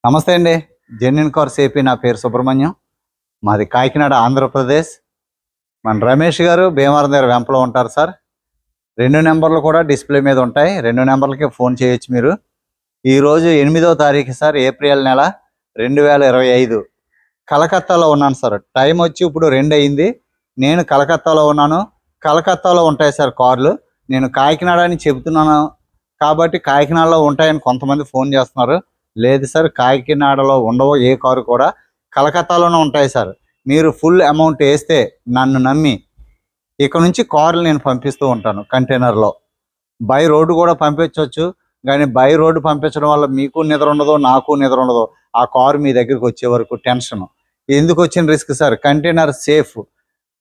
నమస్తే అండి. Genuine cars AP. నా పేరు సుబ్రహ్మణ్యం. మాది కాకినాడ, ఆంధ్రప్రదేశ్. మన రమేష్ గారు భీమవరం దగ్గర వెంపలో ఉంటారు సార్. 2 నెంబర్లు కూడా డిస్ప్లే మీద ఉంటాయి. 2 నెంబర్లకి ఫోన్ చేయొచ్చు మీరు. ఈరోజు 8వ తారీఖు సార్, ఏప్రిల్ నెల 2025. కలకత్తాలో ఉన్నాను సార్. టైం వచ్చి ఇప్పుడు 2 అయింది. నేను కలకత్తాలో ఉన్నాను. కలకత్తాలో ఉంటాయి సార్ కార్లు. నేను కాకినాడ అని చెబుతున్నాను కాబట్టి కాకినాడలో ఉంటాయని కొంతమంది ఫోన్ చేస్తున్నారు. లేదు సార్, కాకినాడలో ఉండవు ఏ కారు కూడా, కలకత్తాలోనే ఉంటాయి సార్. మీరు ఫుల్ అమౌంట్ వేస్తే నన్ను నమ్మి ఇక్కడ నుంచి కార్లు నేను పంపిస్తూ ఉంటాను కంటైనర్లో. బై రోడ్డు కూడా పంపించవచ్చు, కానీ బై రోడ్డు పంపించడం వల్ల మీకు నిద్ర ఉండదు, నాకు నిద్ర ఉండదు. ఆ కారు మీ దగ్గరికి వచ్చే వరకు టెన్షన్. ఎందుకు వచ్చిన రిస్క్ సార్? Container safe.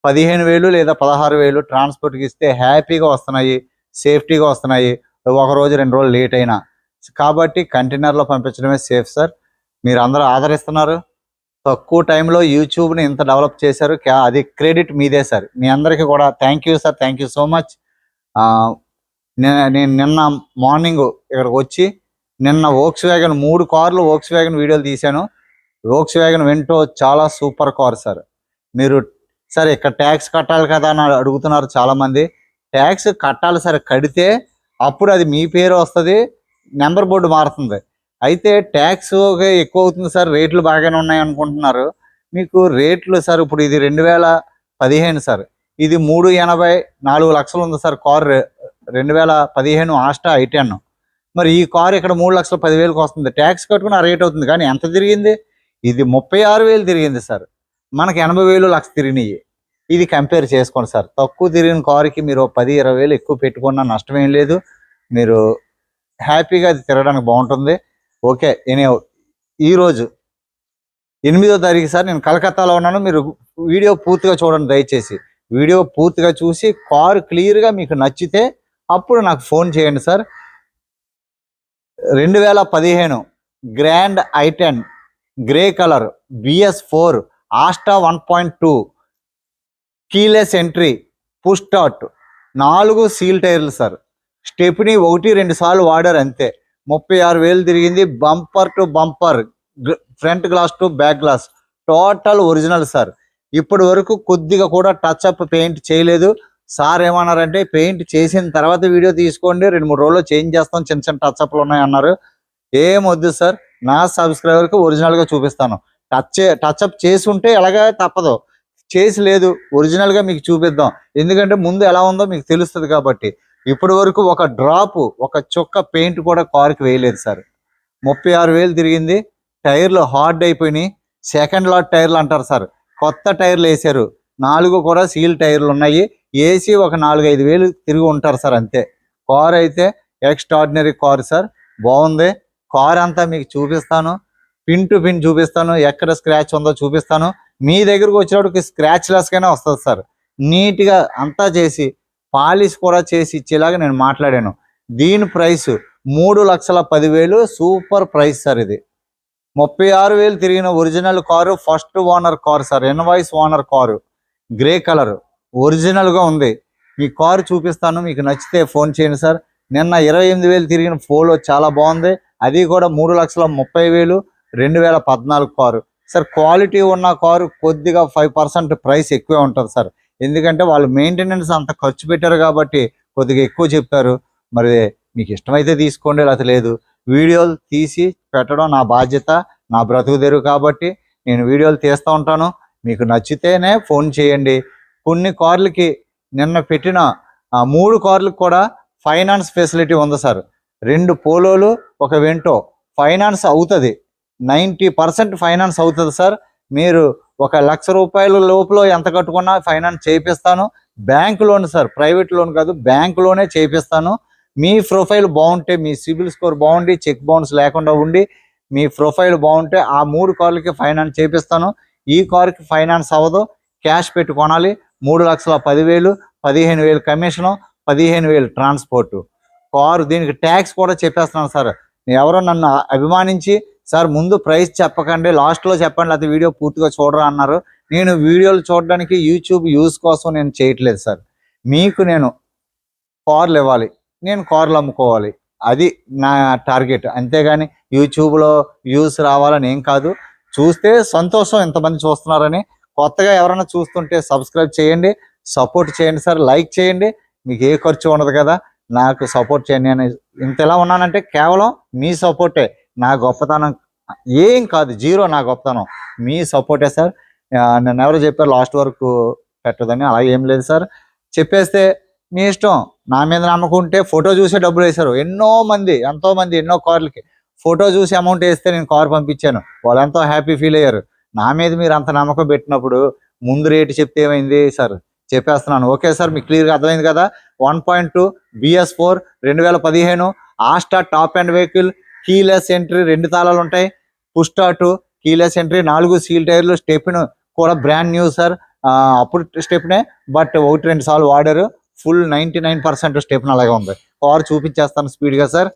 15,000 లేదా 16,000 ట్రాన్స్పోర్ట్కి ఇస్తే హ్యాపీగా వస్తున్నాయి, సేఫ్టీగా వస్తున్నాయి. ఒక రోజు 2 రోజులు లేట్ అయినా కాబట్టి కంటైనర్లో పంపించడమే సేఫ్ సార్. మీరు అందరూ ఆదరిస్తున్నారు. తక్కువ టైంలో యూట్యూబ్ని ఇంత డెవలప్ చేశారు, అది క్రెడిట్ మీదే సార్. మీ అందరికీ కూడా thank you sir. Thank you so much. నేను నిన్న మార్నింగ్ ఇక్కడికి వచ్చి నిన్న వోక్స్వ్యాగన్ 3 కార్లు వోక్స్వ్యాగన్ వీడియోలు తీశాను. వోక్స్వ్యాగన్ వెంటో చాలా సూపర్ కార్ సార్. మీరు సార్ ఇక్కడ ట్యాక్స్ కట్టాలి కదా అని అడుగుతున్నారు చాలామంది. ట్యాక్స్ కట్టాలి సార్. కడితే అప్పుడు అది మీ పేరు వస్తుంది, నెంబర్ బోర్డు మారుతుంది. అయితే ట్యాక్స్ ఎక్కువ అవుతుంది సార్, రేట్లు బాగానే ఉన్నాయి అనుకుంటున్నారు. మీకు రేట్లు సార్, ఇప్పుడు ఇది 2015 సార్, ఇది 380 4 లక్షలు ఉంది సార్ కార్. 2015 Asta I10. మరి ఈ కార్ ఇక్కడ 3,10,000కి వస్తుంది. ట్యాక్స్ కట్టుకుని ఆ రేట్ అవుతుంది, కానీ ఎంత తిరిగింది? ఇది 36,000 తిరిగింది సార్. మనకి 80,000 లక్ష తిరిగినాయి. ఇది కంపేర్ చేసుకోండి సార్. తక్కువ తిరిగిన కారుకి మీరు 10-20,000 ఎక్కువ పెట్టుకున్నా నష్టమేం లేదు. మీరు హ్యాపీగా అది తిరగడానికి బాగుంటుంది. ఓకే. ఈరోజు 8వ తారీఖు సార్, నేను కలకత్తాలో ఉన్నాను. మీరు వీడియో పూర్తిగా చూడండి దయచేసి. వీడియో పూర్తిగా చూసి కారు క్లియర్గా మీకు నచ్చితే అప్పుడు నాకు ఫోన్ చేయండి sir. 2015 grand I10 grey colour BS4 Asta 1.2 keyless entry, push start, 4 seal టైర్లు సార్. స్టెప్ని 1-2 సార్లు వాడారు అంతే. 36,000 తిరిగింది. Bumper to bumper, front glass to back glass total original sir. ఇప్పటి వరకు కొద్దిగా కూడా టచ్అప్ పెయింట్ చేయలేదు. సార్ ఏమన్నారంటే పెయింట్ చేసిన తర్వాత వీడియో తీసుకోండి, 2-3 రోజుల్లో చేంజ్ చేస్తాం, చిన్న చిన్న టచ్అప్లు ఉన్నాయన్నారు. ఏమొద్దు సార్, నా సబ్స్క్రైబర్కి ఒరిజినల్గా చూపిస్తాను. టచ్అప్ చేసి ఉంటే ఎలాగా తప్పదు, చేసి లేదు ఒరిజినల్గా మీకు చూపిద్దాం. ఎందుకంటే ముందు ఎలా ఉందో మీకు తెలుస్తుంది కాబట్టి. ఇప్పటి వరకు ఒక డ్రాప్, ఒక చుక్క పెయింట్ కూడా కారుకి వేయలేదు సార్. 36,000 తిరిగింది. టైర్లు హార్డ్ అయిపోయినాయి. సెకండ్ లాట్ టైర్లు అంటారు సార్. కొత్త టైర్లు వేసారు. 4 కూడా సీల్ టైర్లు ఉన్నాయి. ఏసీ ఒక 4-5 వేలు తిరిగి ఉంటారు సార్ అంతే. కార్ అయితే ఎక్స్ట్రాడినరీ కార్ సార్. బాగుంది. కార్ అంతా మీకు చూపిస్తాను, పిన్ టు పిన్ చూపిస్తాను, ఎక్కడ స్క్రాచ్ ఉందో చూపిస్తాను. మీ దగ్గరకు వచ్చినప్పటికి స్క్రాచ్ లెస్గానే వస్తుంది సార్. నీట్గా అంతా చేసి పాలిష్ కూడా చేసి ఇచ్చేలాగా నేను మాట్లాడాను. దీని ప్రైస్ 3,10,000 సూపర్ ప్రైస్ సార్. ఇది 36,000 తిరిగిన original car, first owner car sir, invoice owner car, grey colour ఒరిజినల్గా ఉంది. మీ కారు చూపిస్తాను, మీకు నచ్చితే ఫోన్ చేయండి సార్. నిన్న 28,000 తిరిగిన ఫోలో చాలా బాగుంది. అది కూడా 3,30,000 2014 కారు సార్. క్వాలిటీ ఉన్న కారు కొద్దిగా 5% ప్రైస్ ఎక్కువే ఉంటుంది సార్. ఎందుకంటే వాళ్ళు మెయింటెనెన్స్ అంత ఖర్చు పెట్టారు కాబట్టి కొద్దిగా ఎక్కువ చెప్తారు. మరి మీకు ఇష్టమైతే తీసుకోండి, లేకపోతే లేదు. వీడియోలు తీసి పెట్టడం నా బాధ్యత, నా బ్రతుకు తెరువు కాబట్టి నేను వీడియోలు తీస్తూ ఉంటాను. మీకు నచ్చితేనే ఫోన్ చేయండి. కొన్ని కార్లకి నిన్న పెట్టిన 3 కార్లకు కూడా ఫైనాన్స్ ఫెసిలిటీ ఉంది సార్. 2 పోలోలు, ఒక వెంటో ఫైనాన్స్ అవుతుంది. 90% ఫైనాన్స్ అవుతుంది సార్. మీరు ₹1,00,000 లోపల ఎంత కట్టుకున్నా ఫైనాన్స్ చేయిస్తాను. Bank loan sir, private loan కాదు, బ్యాంక్ లోనే చేయిస్తాను. మీ ప్రొఫైల్ బాగుంటే, మీ సిబిల్ స్కోర్ బాగుండి, చెక్ బౌన్స్ లేకుండా ఉండి, మీ ప్రొఫైల్ బాగుంటే ఆ 3 కార్లకి ఫైనాన్స్ చేయిస్తాను. ఈ కార్కి ఫైనాన్స్ అవ్వదు, క్యాష్ పెట్టి కొనాలి. 3,10,000, 15,000 కమిషను, 15,000 ట్రాన్స్పోర్టు కారు. దీనికి ట్యాక్స్ కూడా చెప్పేస్తున్నాను సార్. ఎవరో నన్ను అభిమానించి సార్ ముందు ప్రైస్ చెప్పకండి, లాస్ట్లో చెప్పండి, లేకపోతే వీడియో పూర్తిగా చూడరా అన్నారు. నేను వీడియోలు చూడడానికి యూట్యూబ్ యూస్ కోసం నేను చేయట్లేదు సార్. మీకు నేను కార్లు ఇవ్వాలి, నేను కార్లు అమ్ముకోవాలి. అది నా టార్గెట్, అంతేగాని యూట్యూబ్లో వ్యూస్ రావాలని ఏం కాదు. చూస్తే సంతోషం, ఎంతమంది చూస్తున్నారని. కొత్తగా ఎవరైనా చూస్తుంటే సబ్స్క్రైబ్ చేయండి, సపోర్ట్ చేయండి సార్, లైక్ చేయండి. మీకు ఏ ఖర్చు ఉండదు కదా, నాకు సపోర్ట్ చేయండి. నేను ఇంత ఎలా ఉన్నానంటే కేవలం మీ సపోర్టే నా గొప్పతనం, ఏం కాదు, జీరో నా గొప్పతనం, మీ సపోర్టే సార్. నన్ను ఎవరు చెప్పారు లాస్ట్ వరకు పెట్టదని, అలా ఏం లేదు సార్. చెప్పేస్తే మీ ఇష్టం. నా మీద నమ్మకం ఉంటే ఫోటో చూసే డబ్బులు వేశారు ఎంతో మంది ఎన్నో కార్లకి. ఫోటో చూసి అమౌంట్ వేస్తే నేను కార్ పంపించాను, వాళ్ళు ఎంతో హ్యాపీ ఫీల్ అయ్యారు. నా మీద మీరు అంత నమ్మకం పెట్టినప్పుడు ముందు రేటు చెప్తే ఏమైంది సార్, చెప్పేస్తున్నాను. ఓకే సార్, మీకు క్లియర్గా అర్థమైంది కదా. 1.2 BS4 2015 Asta top end vehicle, keyless entry, 2 తాళాలు ఉంటాయి, push start, keyless entry, 4 seal టైర్లు, స్టెప్ను కూడా బ్రాండ్ న్యూ సార్. అప్పుడు స్టెప్నే, బట్ 1-2 సార్లు వాడారు. ఫుల్ 99% స్టెప్న్ అలాగే ఉంది. కార్ చూపించేస్తాను స్పీడ్గా సార్.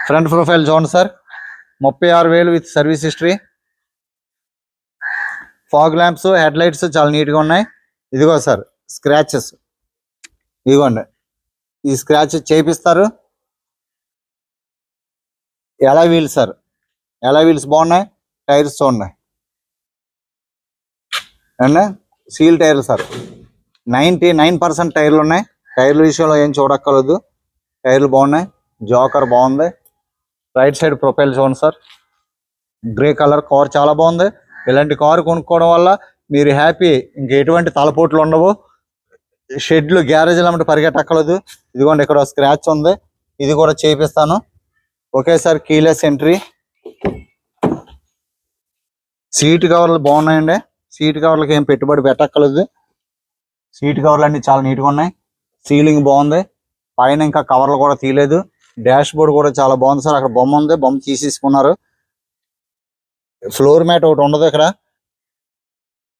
ఫ్రంట్ ప్రొఫైల్ చూడండి sir, 36,000 with service history. Fog lamps, head lights చాలా నీట్గా ఉన్నాయి. ఇదిగో సార్ స్క్రాచెస్, ఇదిగోండి ఈ స్క్రాచ్ చేపిస్తారు. ఎలా వీల్స్ సార్, ఎలా వీల్స్ బాగున్నాయి, టైర్స్ చూడండి అండి, సీల్ టైర్లు సార్. 99% టైర్లు ఉన్నాయి. టైర్ల విషయంలో ఏం చూడక్కర్లేదు, టైర్లు బాగున్నాయి. జోకర్ బాగుంది. రైట్ సైడ్ ప్రొఫైల్ చూడండి సార్, గ్రే కలర్ కార్ చాలా బాగుంది. ఇలాంటి కారు కొనుక్కోవడం వల్ల మీరు హ్యాపీ, ఇంక ఎటువంటి తలపోట్లు ఉండవు. షెడ్లు, గ్యారేజ్లు అమ్మటి పరిగెట్టక్కర్లేదు. ఇదిగోండి ఇక్కడ స్క్రాచ్ ఉంది, ఇది కూడా చేపిస్తాను. Okay sir, keyless entry. Seat కవర్లు బాగున్నాయండి, సీట్ కవర్లకి ఏం పెట్టుబడి పెట్టక్కర్లేదు. సీట్ కవర్లు అన్ని చాలా నీట్గా ఉన్నాయి. సీలింగ్ బాగుంది, పైన ఇంకా కవర్లు కూడా తీయలేదు. డాష్ బోర్డ్ కూడా చాలా బాగుంది సార్. అక్కడ బొమ్మ ఉంది, బొమ్మ తీసేసుకున్నారు. ఫ్లోర్ మ్యాట్ ఒకటి ఉండదు ఇక్కడ.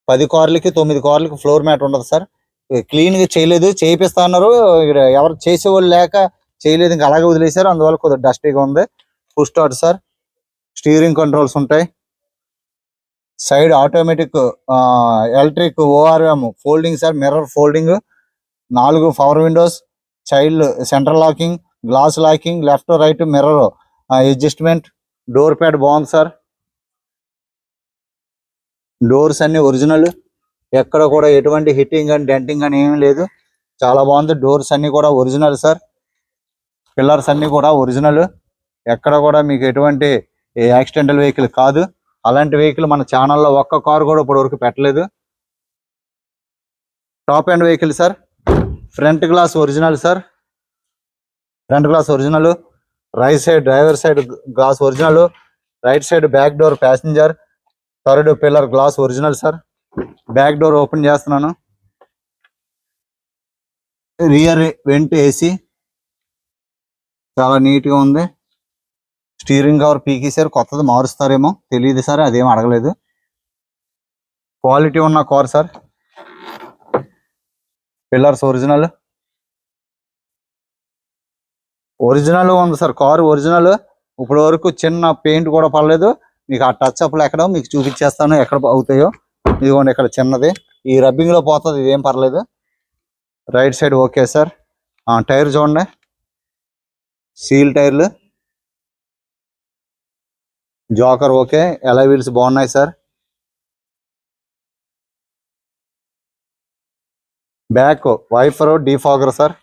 10 కార్లకి 9 కార్లకి ఫ్లోర్ మ్యాట్ ఉండదు సార్. క్లీన్గా చేయలేదు, చేయిస్తా అన్నారు. ఇక్కడ ఎవరు చేసేవాళ్ళు లేక చేయలేదు, ఇంకా అలాగే వదిలేశారు. అందువల్ల కొద్దిగా డస్టీగా ఉంది. Push start sir, steering controls ఉంటాయి. Side automatic electric ORM folding sir, mirror folding. 4 power windows, child central locking, glass locking, left right mirror adjustment. Door pad బాగుంది సార్. డోర్స్ అన్ని ఒరిజినల్, ఎక్కడ కూడా ఎటువంటి హిట్టింగ్ అని డెంటింగ్ అని ఏమీ లేదు, చాలా బాగుంది. డోర్స్ అన్ని కూడా ఒరిజినల్ సార్. పిల్లర్స్ అన్ని కూడా ఒరిజినల్, ఎక్కడ కూడా మీకు ఎటువంటి యాక్సిడెంటల్ వెహికల్ కాదు. అలాంటి వెహికల్ మన ఛానల్లో ఒక్క కారు కూడా ఇప్పటి వరకు పెట్టలేదు. Top end vehicle sir. Front glass original sir, front glass original. Right side driver side glass original. Right side back door passenger, third pillar glass original sir. Back door open చేస్తున్నాను. Rear vent AC చాలా నీట్గా ఉంది. Steering cover పీకేసారు, కొత్తది మారుస్తారేమో తెలియదు sir, అదేం అడగలేదు. Quality ఉన్న car sir. Pillars original, original ఉంది సార్. కారు ఒరిజినల్, ఇప్పటి వరకు చిన్న పెయింట్ కూడా పడలేదు. మీకు ఆ టచ్ అప్లు ఎక్కడో మీకు చూపించేస్తాను, ఎక్కడ అవుతాయో. ఇదిగోండి ఇక్కడ చిన్నది, ఈ రబ్బింగ్లో పోతుంది, ఇదేం పర్లేదు. Right side okay sir. Tyre చూడండి, సీల్ టైర్లు, జోకర్ ఓకే, ఎలా వీల్స్ బాగున్నాయి sir. Back wiper defogger sir.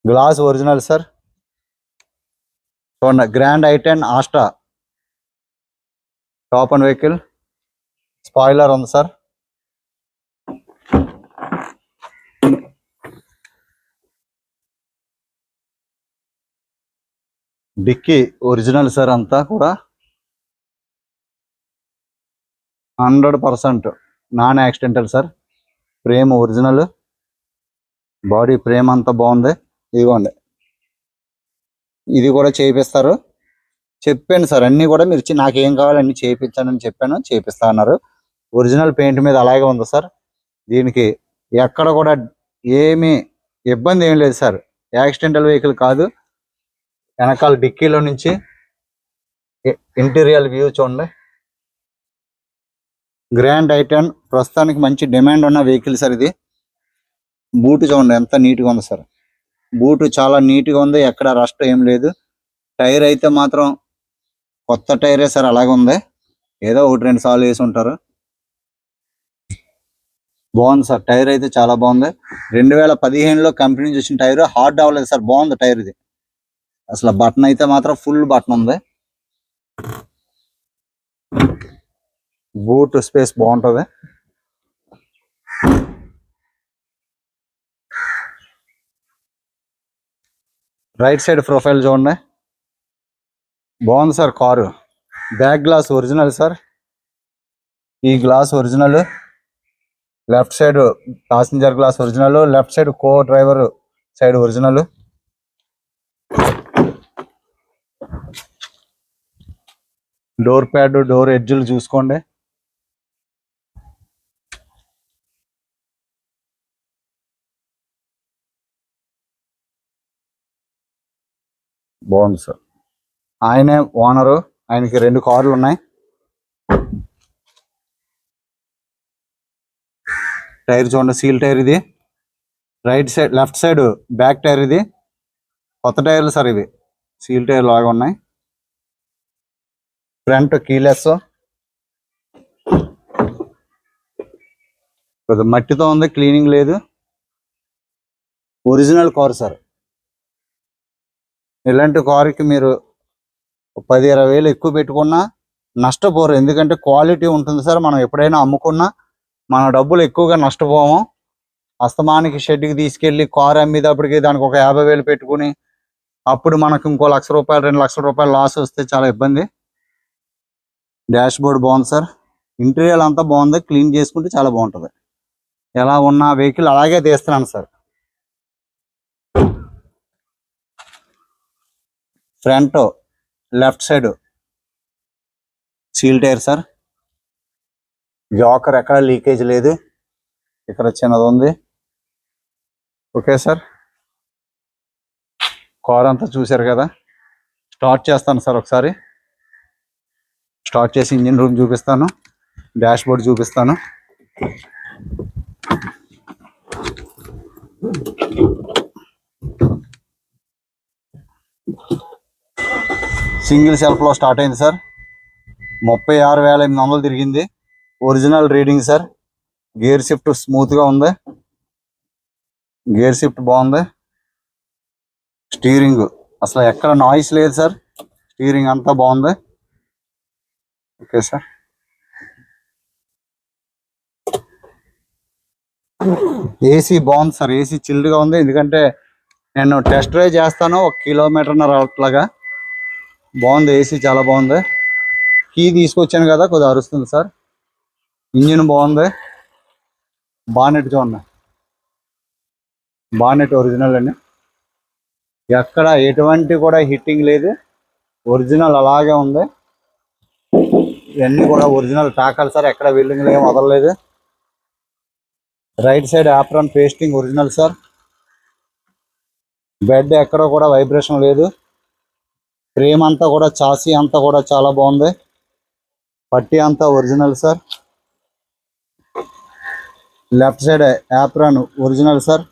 Glass original sir. చూడండి, grand i10 Asta top end vehicle. Spoiler ఉంది సార్. డిక్కీ ఒరిజినల్ సార్, అంతా కూడా 100% non accidental sir. Frame original, body frame అంతా బాగుంది. ఇదిగోండి ఇది కూడా చేపిస్తారు. చెప్పాను సార్, అన్నీ కూడా మీరు నాకేం కావాలి అన్ని చేయించానని చెప్పాను, చేపిస్తా అన్నారు. ఒరిజినల్ పెయింట్ మీద అలాగే ఉంది సార్. దీనికి ఎక్కడ కూడా ఏమీ ఇబ్బంది ఏం లేదు సార్. యాక్సిడెంటల్ వెహికల్ కాదు. వెనకాల డిక్కీలో నుంచి ఇంటీరియర్ వ్యూ చూడండి. గ్రాండ్ i10 ప్రస్తుతానికి మంచి డిమాండ్ ఉన్న వెహికల్ సార్ ఇది. బూట్ చూడండి ఎంత నీట్గా ఉంది సార్. బూట్ చాలా నీట్గా ఉంది, ఎక్కడ రస్ట్ ఏం లేదు. టైర్ అయితే మాత్రం కొత్త టైరే సార్, అలాగే ఉంది. ఏదో 1-2 సార్లు వేసి ఉంటారు. బాగుంది సార్, టైర్ అయితే చాలా బాగుంది. 2015లో కంపెనీ నుంచి వచ్చిన టైర్, హార్డ్ అవ్వలేదు సార్, బాగుంది టైర్ ఇది. అసలు బటన్ అయితే మాత్రం ఫుల్ బటన్ ఉంది. బూట్ స్పేస్ బాగుంటుంది. రైట్ సైడ్ ప్రొఫైల్ చూడండి, బాగుంది sir car. Back glass original sir, ఈ glass original. Left side passenger glass original, left side co driver side original. Door pad, door ఎడ్జ్లు చూసుకోండి. బాగుంది సార్. ఆయనే ఓనరు, ఆయనకి 2 కార్లు ఉన్నాయి. టైర్ చూడండి, సీల్ టైర్ ఇది. Right side left side back tyre ఇది, కొత్త టైర్లు సార్ ఇవి, సీల్ టైర్ లాగా ఉన్నాయి. ఫ్రంట్ కీలెస్, మట్టితో ఉంది, క్లీనింగ్ లేదు. Original car sir. ఇలాంటి కార్కి మీరు 10-20 వేలు ఎక్కువ పెట్టుకున్నా నష్టపోరు, ఎందుకంటే క్వాలిటీ ఉంటుంది సార్. మనం ఎప్పుడైనా అమ్ముకున్నా మన డబ్బులు ఎక్కువగా నష్టపోము. అస్తమానికి షెడ్కి తీసుకెళ్ళి కారు అమ్మేటప్పటికి దానికి ఒక 50 వేలు పెట్టుకుని అప్పుడు మనకు ఇంకో ₹1,00,000 ₹2,00,000 లాస్ వస్తే చాలా ఇబ్బంది. డాష్ బోర్డ్ బాగుంది సార్, ఇంటీరియర్ అంతా బాగుంది, క్లీన్ చేసుకుంటే చాలా బాగుంటుంది. ఎలా ఉన్న వెహికల్ అలాగే తీస్తున్నాను sir. Front left side seal tyre sir. జాకర్ ఎక్కడ లీకేజ్ లేదు, ఇక్కడ చిన్నది ఉంది. ఓకే సార్, కార్ అంతా చూశారు కదా. స్టార్ట్ చేస్తాను సార్, ఒకసారి స్టార్ట్ చేసి ఇంజిన్ రూమ్ చూపిస్తాను, డాష్ బోర్డ్ చూపిస్తాను. సింగిల్ సెల్ఫ్లో స్టార్ట్ అయింది సార్. 36,800 తిరిగింది. Original reading sir. Gear shift స్మూత్గా ఉంది, గేర్ షిఫ్ట్ బాగుంది. స్టీరింగ్ అసలు ఎక్కడ నాయిస్ లేదు సార్, స్టీరింగ్ అంతా బాగుంది. ఓకే సార్, ఏసీ బాగుంది సార్, ఏసీ చిల్డ్గా ఉంది. ఎందుకంటే నేను టెస్ట్ డ్రైవ్ చేస్తాను 1 కిలోమీటర్న్నర అట్లాగా. బాగుంది, ఏసీ చాలా బాగుంది. కీ తీసుకొచ్చాను కదా, కొద్దిగా అరుస్తుంది సార్. ఇంజిన్ బాగుంది. బానెట్ చూడండి, బానెట్ ఒరిజినల్ అండి, ఎక్కడ ఎటువంటి కూడా హిట్టింగ్ లేదు, ఒరిజినల్ అలాగే ఉంది. ఇవన్నీ కూడా ఒరిజినల్ టాకాలు సార్, ఎక్కడ వెల్డింగ్లు ఏం వదలలేదు. Right side apron pasting original sir. Bed ఎక్కడ కూడా వైబ్రేషన్ లేదు. ఫ్రేమ్ అంతా కూడా, చాసీ అంతా కూడా చాలా బాగుంది. పట్టీ అంతా original sir. Left side apron original sir,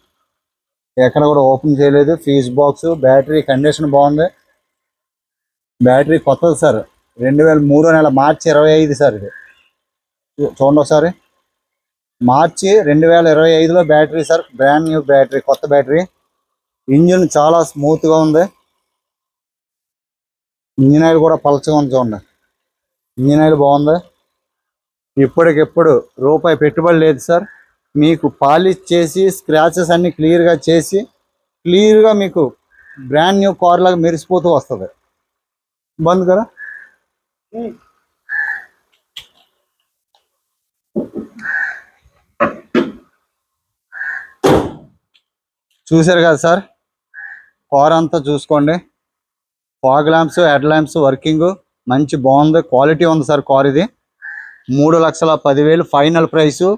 ఎక్కడ కూడా ఓపెన్ చేయలేదు. ఫీజ్ బాక్స్, బ్యాటరీ కండిషన్ బాగుంది. బ్యాటరీ కొత్తది సార్, 2003 నెల మార్చి 25 సార్. ఇది చూడండి ఒకసారి, మార్చి 2025లో battery sir, brand new battery, కొత్త బ్యాటరీ. ఇంజిన్ చాలా స్మూత్గా ఉంది. ఇంజిన్ ఆయిల్ కూడా పలచగా ఉంది చూడండి, ఇంజిన్ ఆయిల్ బాగుంది. ఇప్పటికెప్పుడు రూపాయి పెట్టుబడి లేదు సార్. మీకు పాలిష్ చేసి స్క్రాచెస్ అన్ని క్లియర్గా చేసి క్లియర్గా మీకు బ్రాండ్ న్యూ కార్ లాగా మెరిసిపోతూ వస్తుంది. బంద్ కదా. చూశారు కదా సార్, కార్ అంతా చూసుకోండి. Fog lamps, head lamps working మంచి బాగుంది, క్వాలిటీ ఉంది సార్. కార్ ఇది 3,10,000 ఫైనల్ ప్రైసు,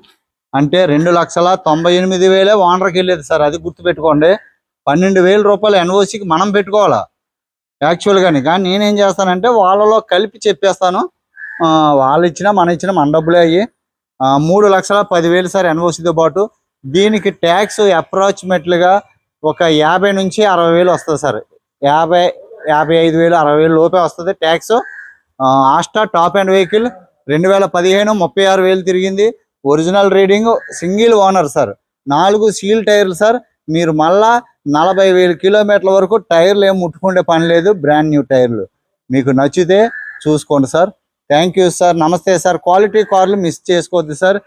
అంటే 2,98,000 ఓనర్కి వెళ్ళేది సార్. అది గుర్తుపెట్టుకోండి. 12,000 రూపాయలు ఎన్ఓసికి మనం పెట్టుకోవాలా యాక్చువల్గాని. కానీ నేనేం చేస్తానంటే వాళ్ళలో కలిపి చెప్పేస్తాను, వాళ్ళు ఇచ్చినా మన ఇచ్చినా మన డబ్బులే అయ్యి. 3,10,000 సార్ ఎన్ఓసితో పాటు. దీనికి ట్యాక్స్ అప్రాక్సిమేట్లీగా ఒక 50 నుంచి 60 వేలు వస్తుంది సార్. 55,000 60,000 లోపే వస్తుంది tax. Asta top end vehicle 2015 36,000 తిరిగింది. Original reading, single owner sir. 4 seal టైర్లు సార్. మీరు మళ్ళా 40,000 కిలోమీటర్ల వరకు టైర్లు ఏం ముట్టుకుంటే పని లేదు, బ్రాండ్ న్యూ టైర్లు. మీకు నచ్చితే చూసుకోండి సార్. Thank you sir. నమస్తే సార్. క్వాలిటీ కార్లు మిస్ చేసుకోవద్దు సార్.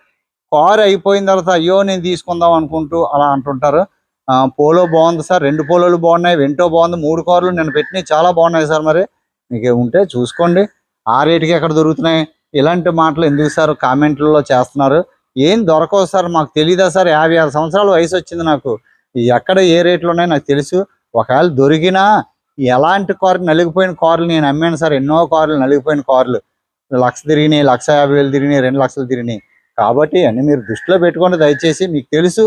కార్ అయిపోయిన తర్వాత అయ్యో నేను తీసుకుందాం అనుకుంటూ అలా అంటుంటారు. పోలో బాగుంది సార్, 2 పోలోలు బాగున్నాయి, వెంటో బాగుంది, 3 కార్లు నేను పెట్టినవి చాలా బాగున్నాయి సార్. మరి మీకు ఉంటే చూసుకోండి. ఆ రేటుకి ఎక్కడ దొరుకుతున్నాయి? ఇలాంటి మాటలు ఎందుకు సార్ కామెంట్లలో చేస్తున్నారు? ఏం దొరకవు సార్, మాకు తెలీదా సార్? 56 సంవత్సరాల వయసు వచ్చింది నాకు. ఎక్కడ ఏ రేట్లు ఉన్నాయో నాకు తెలుసు. ఒకవేళ దొరికినా ఎలాంటి కారు, నలిగిపోయిన కార్లు నేను అమ్మాను సార్. ఎన్నో కార్లు, నలిగిపోయిన కార్లు 1,00,000 తిరిగినాయి, 1,50,000 తిరిగినాయి, 2,00,000 తిరిగినాయి. కాబట్టి అన్నీ మీరు దృష్టిలో పెట్టుకోండి దయచేసి. మీకు తెలుసు,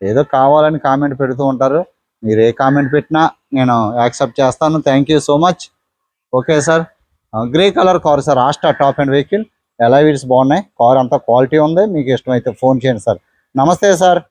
ఏదో కావాలని కామెంట్ పెడుతూ ఉంటారు. మీరు ఏ కామెంట్ పెట్టినా నేను యాక్సెప్ట్ చేస్తాను. Thank you so much. Okay sir. Grey colour car sir, Asta top end vehicle. ఎలా వీల్స్ బాగున్నాయి, కార్ అంతా క్వాలిటీ ఉంది. మీకు ఇష్టమైతే ఫోన్ చేయండి సార్. నమస్తే సార్.